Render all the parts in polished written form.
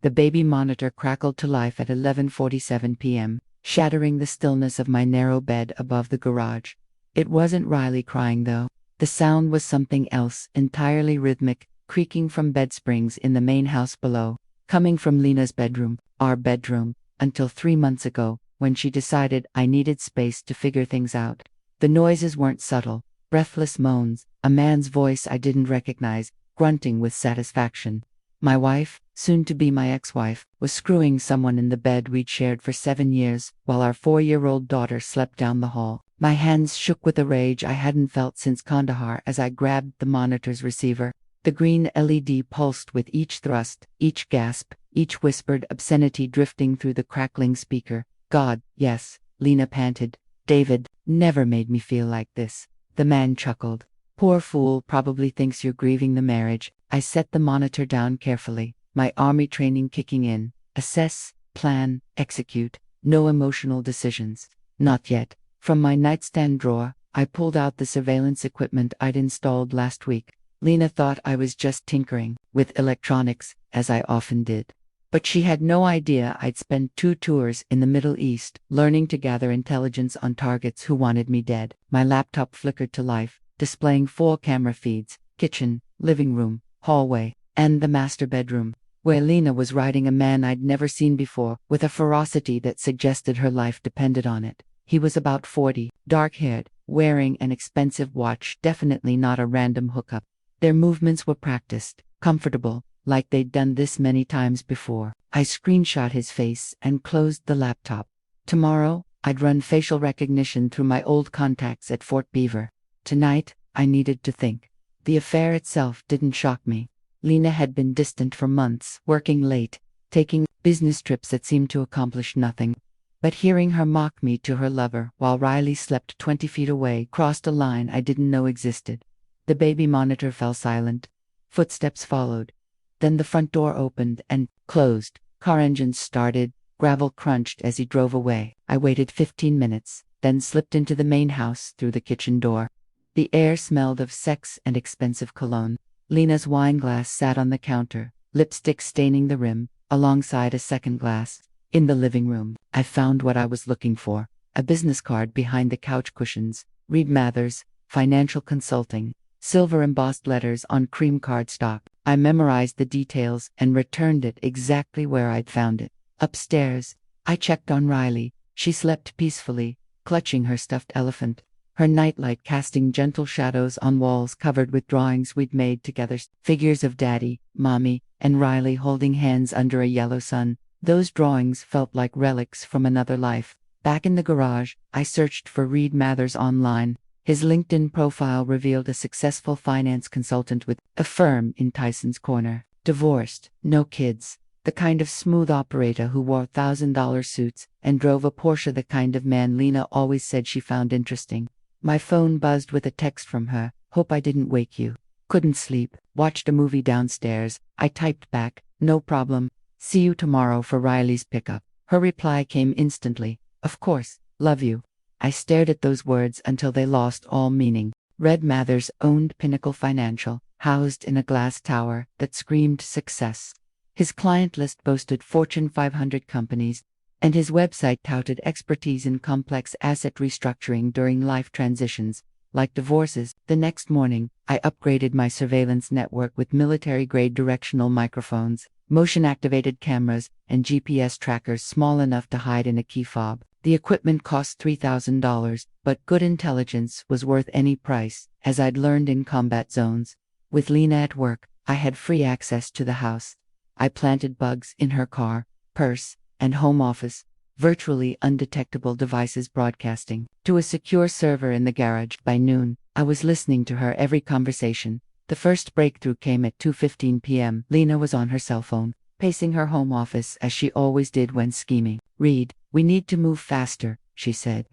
The baby monitor crackled to life at 11:47 p.m., shattering the stillness of my narrow bed above the garage. It wasn't Riley crying though. The sound was something else, entirely rhythmic, creaking from bed springs in the main house below, coming from Lena's bedroom, our bedroom, until 3 months ago, when she decided I needed space to figure things out. The noises weren't subtle, breathless moans, a man's voice I didn't recognize, grunting with satisfaction. My wife, soon to be my ex-wife, was screwing someone in the bed we'd shared for 7 years, while our 4-year-old daughter slept down the hall. My hands shook with a rage I hadn't felt since Kandahar as I grabbed the monitor's receiver. The green LED pulsed with each thrust, each gasp, each whispered obscenity drifting through the crackling speaker. God, yes, Lena panted. David never made me feel like this. The man chuckled. Poor fool, probably thinks you're grieving the marriage. I set the monitor down carefully, my army training kicking in. Assess, plan, execute. No emotional decisions. Not yet. From my nightstand drawer, I pulled out the surveillance equipment I'd installed last week. Lena thought I was just tinkering with electronics, as I often did. But she had no idea I'd spent 2 tours in the Middle East, learning to gather intelligence on targets who wanted me dead. My laptop flickered to life, displaying 4 camera feeds: kitchen, living room, hallway, and the master bedroom, where Lena was riding a man I'd never seen before, with a ferocity that suggested her life depended on it. He was about 40, dark-haired, wearing an expensive watch, definitely not a random hookup. Their movements were practiced, comfortable, like they'd done this many times before. I screenshot his face and closed the laptop. Tomorrow, I'd run facial recognition through my old contacts at Fort Beaver. Tonight, I needed to think. The affair itself didn't shock me. Lena had been distant for months, working late, taking business trips that seemed to accomplish nothing. But hearing her mock me to her lover while Riley slept 20 feet away crossed a line I didn't know existed. The baby monitor fell silent. Footsteps followed. Then the front door opened and closed. Car engines started. Gravel crunched as he drove away. I waited 15 minutes, then slipped into the main house through the kitchen door. The air smelled of sex and expensive cologne. Lena's wine glass sat on the counter, lipstick staining the rim, alongside a second glass. In the living room, I found what I was looking for: a business card behind the couch cushions. Reed Mathers, Financial Consulting. Silver embossed letters on cream cardstock. I memorized the details and returned it exactly where I'd found it. Upstairs, I checked on Riley. She slept peacefully, clutching her stuffed elephant, her nightlight casting gentle shadows on walls covered with drawings we'd made together. Figures of Daddy, Mommy, and Riley holding hands under a yellow sun. Those drawings felt like relics from another life. Back in the garage, I searched for Reed Mathers online. His LinkedIn profile revealed a successful finance consultant with a firm in Tyson's Corner. Divorced, no kids. The kind of smooth operator who wore $1,000 suits and drove a Porsche, the kind of man Lena always said she found interesting. My phone buzzed with a text from her. Hope I didn't wake you. Couldn't sleep. Watched a movie downstairs. I typed back, no problem. See you tomorrow for Riley's pickup. Her reply came instantly. Of course, love you. I stared at those words until they lost all meaning. Red Mathers owned Pinnacle Financial, housed in a glass tower that screamed success. His client list boasted Fortune 500 companies, and his website touted expertise in complex asset restructuring during life transitions, like divorces. The next morning, I upgraded my surveillance network with military-grade directional microphones, motion-activated cameras, and GPS trackers small enough to hide in a key fob. The equipment cost $3,000, but good intelligence was worth any price, as I'd learned in combat zones. With Lena at work, I had free access to the house. I planted bugs in her car, purse, and home office, virtually undetectable devices broadcasting to a secure server in the garage. By noon, I was listening to her every conversation. The first breakthrough came at 2:15 p.m. Lena was on her cell phone, pacing her home office as she always did when scheming. Reed, we need to move faster, she said.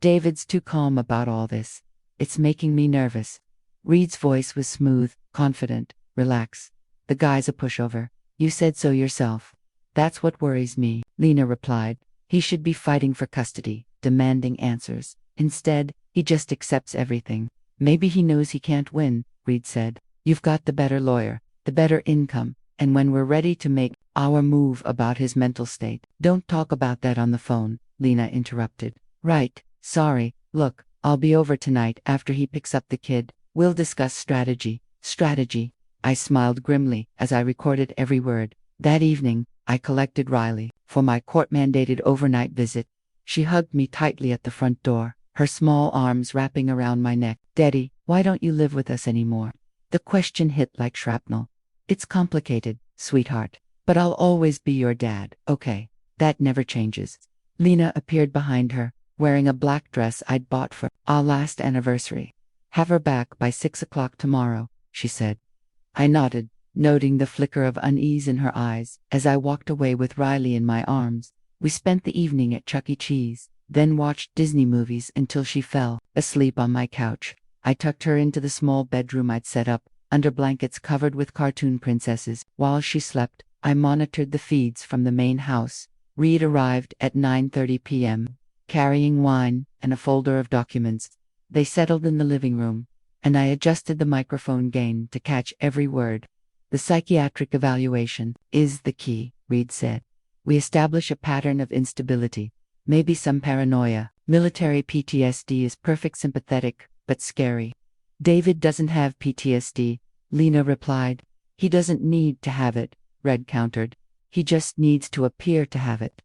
David's too calm about all this. It's making me nervous. Reed's voice was smooth, confident. Relax. The guy's a pushover. You said so yourself. That's what worries me, Lena replied. He should be fighting for custody, demanding answers. Instead, he just accepts everything. Maybe he knows he can't win, Reed said. You've got the better lawyer, the better income, and when we're ready to make Our move about his mental state. Don't talk about that on the phone, Lena interrupted. Right, sorry, look, I'll be over tonight after he picks up the kid. We'll discuss strategy. Strategy. I smiled grimly as I recorded every word. That evening, I collected Riley for my court-mandated overnight visit. She hugged me tightly at the front door, her small arms wrapping around my neck. Daddy, why don't you live with us anymore? The question hit like shrapnel. It's complicated, sweetheart, but I'll always be your dad, okay? That never changes. Lena appeared behind her, wearing a black dress I'd bought for our last anniversary. Have her back by 6 o'clock tomorrow, she said. I nodded, noting the flicker of unease in her eyes as I walked away with Riley in my arms. We spent the evening at Chuck E. Cheese, then watched Disney movies until she fell asleep on my couch. I tucked her into the small bedroom I'd set up, under blankets covered with cartoon princesses. While she slept, I monitored the feeds from the main house. Reed arrived at 9:30 p.m., carrying wine and a folder of documents. They settled in the living room, and I adjusted the microphone gain to catch every word. The psychiatric evaluation is the key, Reed said. We establish a pattern of instability, maybe some paranoia. Military PTSD is perfect sympathetic, but scary. David doesn't have PTSD, Lena replied. He doesn't need to have it, Red countered. He just needs to appear to have it.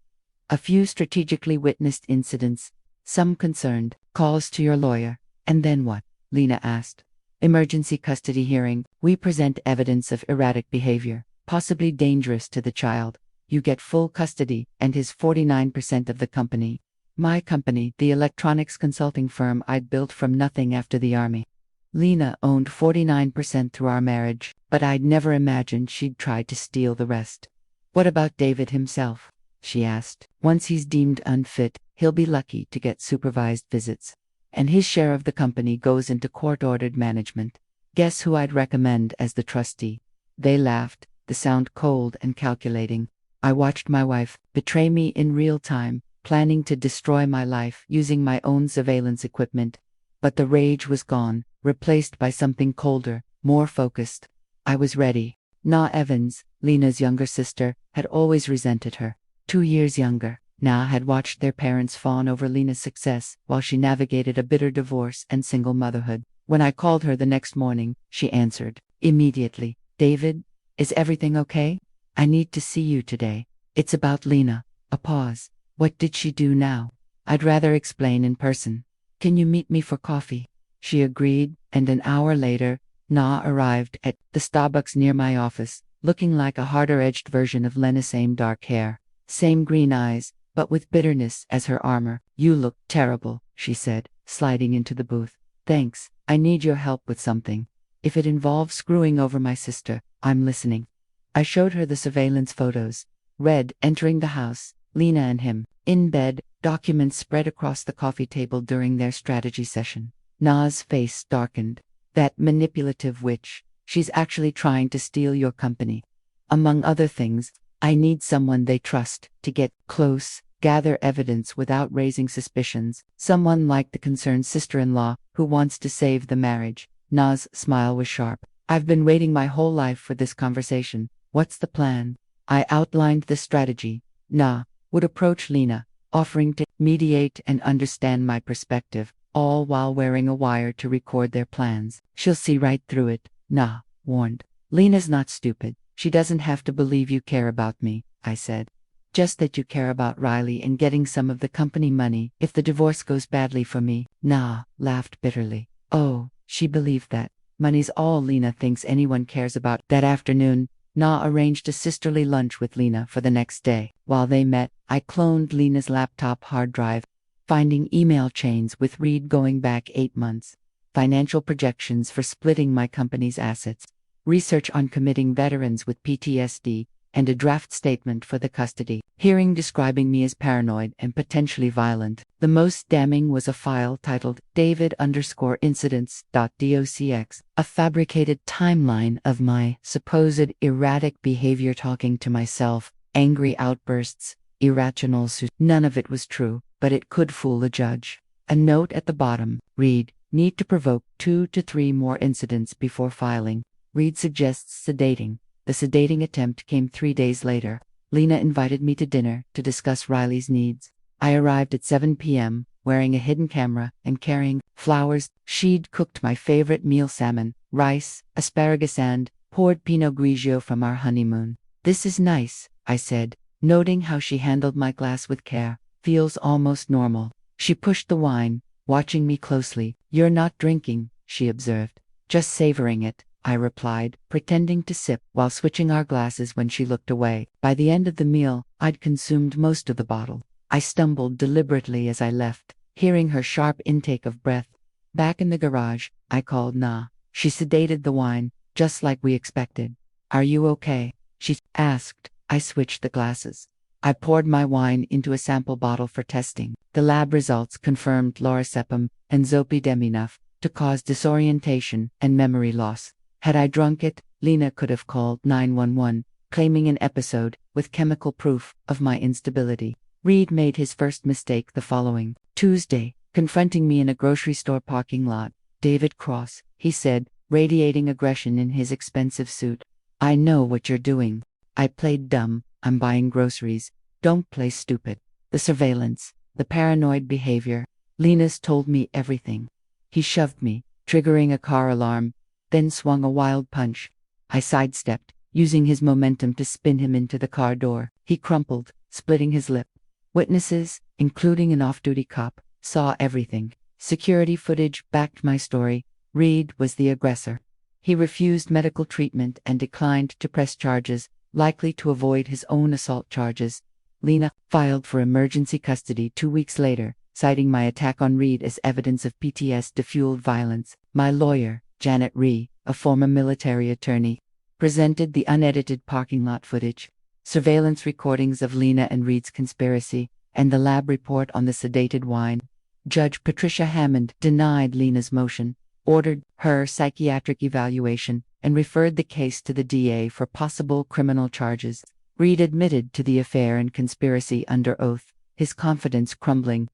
A few strategically witnessed incidents, some concerned, calls to your lawyer, and then what? Lena asked. Emergency custody hearing. We present evidence of erratic behavior, possibly dangerous to the child. You get full custody and his 49% of the company. My company, the electronics consulting firm I'd built from nothing after the army. Lena owned 49% through our marriage, but I'd never imagined she'd try to steal the rest. What about David himself? She asked. Once he's deemed unfit, he'll be lucky to get supervised visits. And his share of the company goes into court-ordered management. Guess who I'd recommend as the trustee? They laughed, the sound cold and calculating. I watched my wife betray me in real time, planning to destroy my life using my own surveillance equipment. But the rage was gone, replaced by something colder, more focused. I was ready. Na Evans, Lena's younger sister, had always resented her. 2 years younger, Na had watched their parents fawn over Lena's success while she navigated a bitter divorce and single motherhood. When I called her the next morning, she answered immediately. David, is everything okay? I need to see you today. It's about Lena. A pause. What did she do now? I'd rather explain in person. Can you meet me for coffee? She agreed, and an hour later, Na arrived at the Starbucks near my office, looking like a harder-edged version of Lena. Same dark hair, same green eyes, but with bitterness as her armor. You look terrible, she said, sliding into the booth. Thanks, I need your help with something. If it involves screwing over my sister, I'm listening. I showed her the surveillance photos. Red entering the house, Lena and him, in bed, documents spread across the coffee table during their strategy session. Na's face darkened. That manipulative witch, she's actually trying to steal your company. Among other things, I need someone they trust to get close, gather evidence without raising suspicions, someone like the concerned sister-in-law who wants to save the marriage. Na's smile was sharp. I've been waiting my whole life for this conversation. What's the plan? I outlined the strategy. Na would approach Lena, offering to mediate and understand my perspective, all while wearing a wire to record their plans. She'll see right through it, Na warned. Lena's not stupid. She doesn't have to believe you care about me, I said. Just that you care about Riley and getting some of the company money if the divorce goes badly for me. Na laughed bitterly. Oh, she believed that. Money's all Lena thinks anyone cares about. That afternoon, Na arranged a sisterly lunch with Lena for the next day. While they met, I cloned Lena's laptop hard drive, finding email chains with Reed going back 8 months, financial projections for splitting my company's assets, research on committing veterans with PTSD, and a draft statement for the custody hearing describing me as paranoid and potentially violent. The most damning was a file titled David_incidents.docx, a fabricated timeline of my supposed erratic behavior, talking to myself, angry outbursts, irrational None of it was true, but it could fool a judge. A note at the bottom, Reed, need to provoke 2 to 3 more incidents before filing. Reed suggests sedating. The sedating attempt came 3 days later. Lena invited me to dinner to discuss Riley's needs. I arrived at 7 p.m., wearing a hidden camera and carrying flowers. She'd cooked my favorite meal: salmon, rice, asparagus, and poured Pinot Grigio from our honeymoon. "This is nice," I said, noting how she handled my glass with care. "Feels almost normal." She pushed the wine, watching me closely. "You're not drinking," she observed. "Just savoring it," I replied, pretending to sip while switching our glasses when she looked away. By the end of the meal, I'd consumed most of the bottle. I stumbled deliberately as I left, hearing her sharp intake of breath. Back in the garage, I called Na. She sedated the wine, just like we expected. "Are you okay?" she asked. I switched the glasses. I poured my wine into a sample bottle for testing. The lab results confirmed lorazepam and zolpidem enough to cause disorientation and memory loss. Had I drunk it, Lena could have called 911, claiming an episode with chemical proof of my instability. Reed made his first mistake the following Tuesday, confronting me in a grocery store parking lot. "David Cross," he said, radiating aggression in his expensive suit. "I know what you're doing." I played dumb. "I'm buying groceries." "Don't play stupid." The surveillance, the paranoid behavior. Lena's told me everything. He shoved me, triggering a car alarm, then swung a wild punch. I sidestepped, using his momentum to spin him into the car door. He crumpled, splitting his lip. Witnesses, including an off-duty cop, saw everything. Security footage backed my story. Reed was the aggressor. He refused medical treatment and declined to press charges, likely to avoid his own assault charges. Lena filed for emergency custody 2 weeks later, citing my attack on Reed as evidence of PTSD-fueled violence. My lawyer, Janet Rhee, a former military attorney, presented the unedited parking lot footage, surveillance recordings of Lena and Reed's conspiracy, and the lab report on the sedated wine. Judge Patricia Hammond denied Lena's motion, ordered her psychiatric evaluation, and referred the case to the DA for possible criminal charges. Reed admitted to the affair and conspiracy under oath, his confidence crumbling.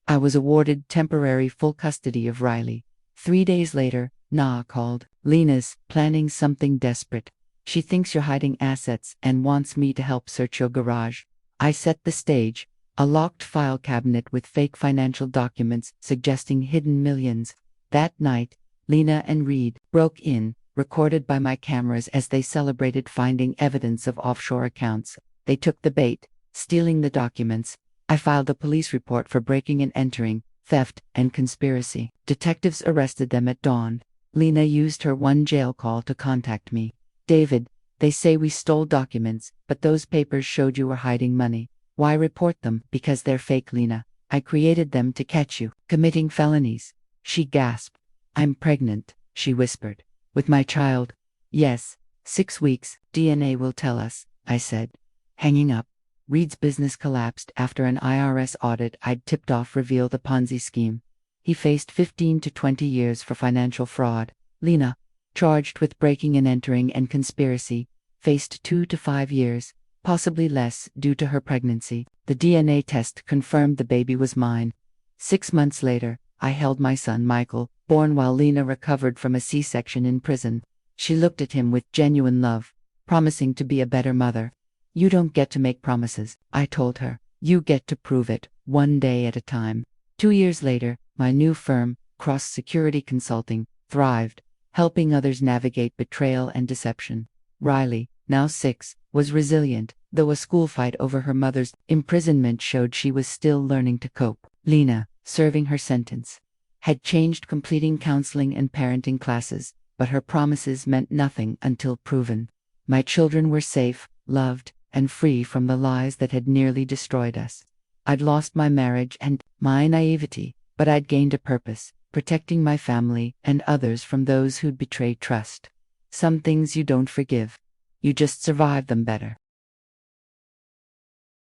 I was awarded temporary full custody of Riley. 3 days later, Na called. "Lena's planning something desperate. She thinks you're hiding assets and wants me to help search your garage." I set the stage, a locked file cabinet with fake financial documents suggesting hidden millions. That night, Lena and Reed broke in, recorded by my cameras as they celebrated finding evidence of offshore accounts. They took the bait, stealing the documents. I filed a police report for breaking and entering, theft, and conspiracy. Detectives arrested them at dawn. Lena used her one jail call to contact me. "David, they say we stole documents, but those papers showed you were hiding money. Why report them?" "Because they're fake, Lena. I created them to catch you committing felonies." She gasped. "I'm pregnant," she whispered. "With my child." "Yes. 6 weeks, DNA will tell us," I said. Hanging up. Reed's business collapsed after an IRS audit I'd tipped off revealed a Ponzi scheme. He faced 15 to 20 years for financial fraud. Lena, charged with breaking and entering and conspiracy, faced 2 to 5 years, possibly less due to her pregnancy. The DNA test confirmed the baby was mine. 6 months later, I held my son Michael, born while Lena recovered from a C-section in prison. She looked at him with genuine love, promising to be a better mother. "You don't get to make promises," I told her. "You get to prove it, one day at a time." 2 years later, my new firm, Cross Security Consulting, thrived, helping others navigate betrayal and deception. Riley, now 6, was resilient, though a school fight over her mother's imprisonment showed she was still learning to cope. Lena, serving her sentence, had changed, completing counseling and parenting classes, but her promises meant nothing until proven. My children were safe, loved, and free from the lies that had nearly destroyed us. I'd lost my marriage and my naivety, but I'd gained a purpose, protecting my family and others from those who'd betrayed trust. Some things you don't forgive. You just survive them better.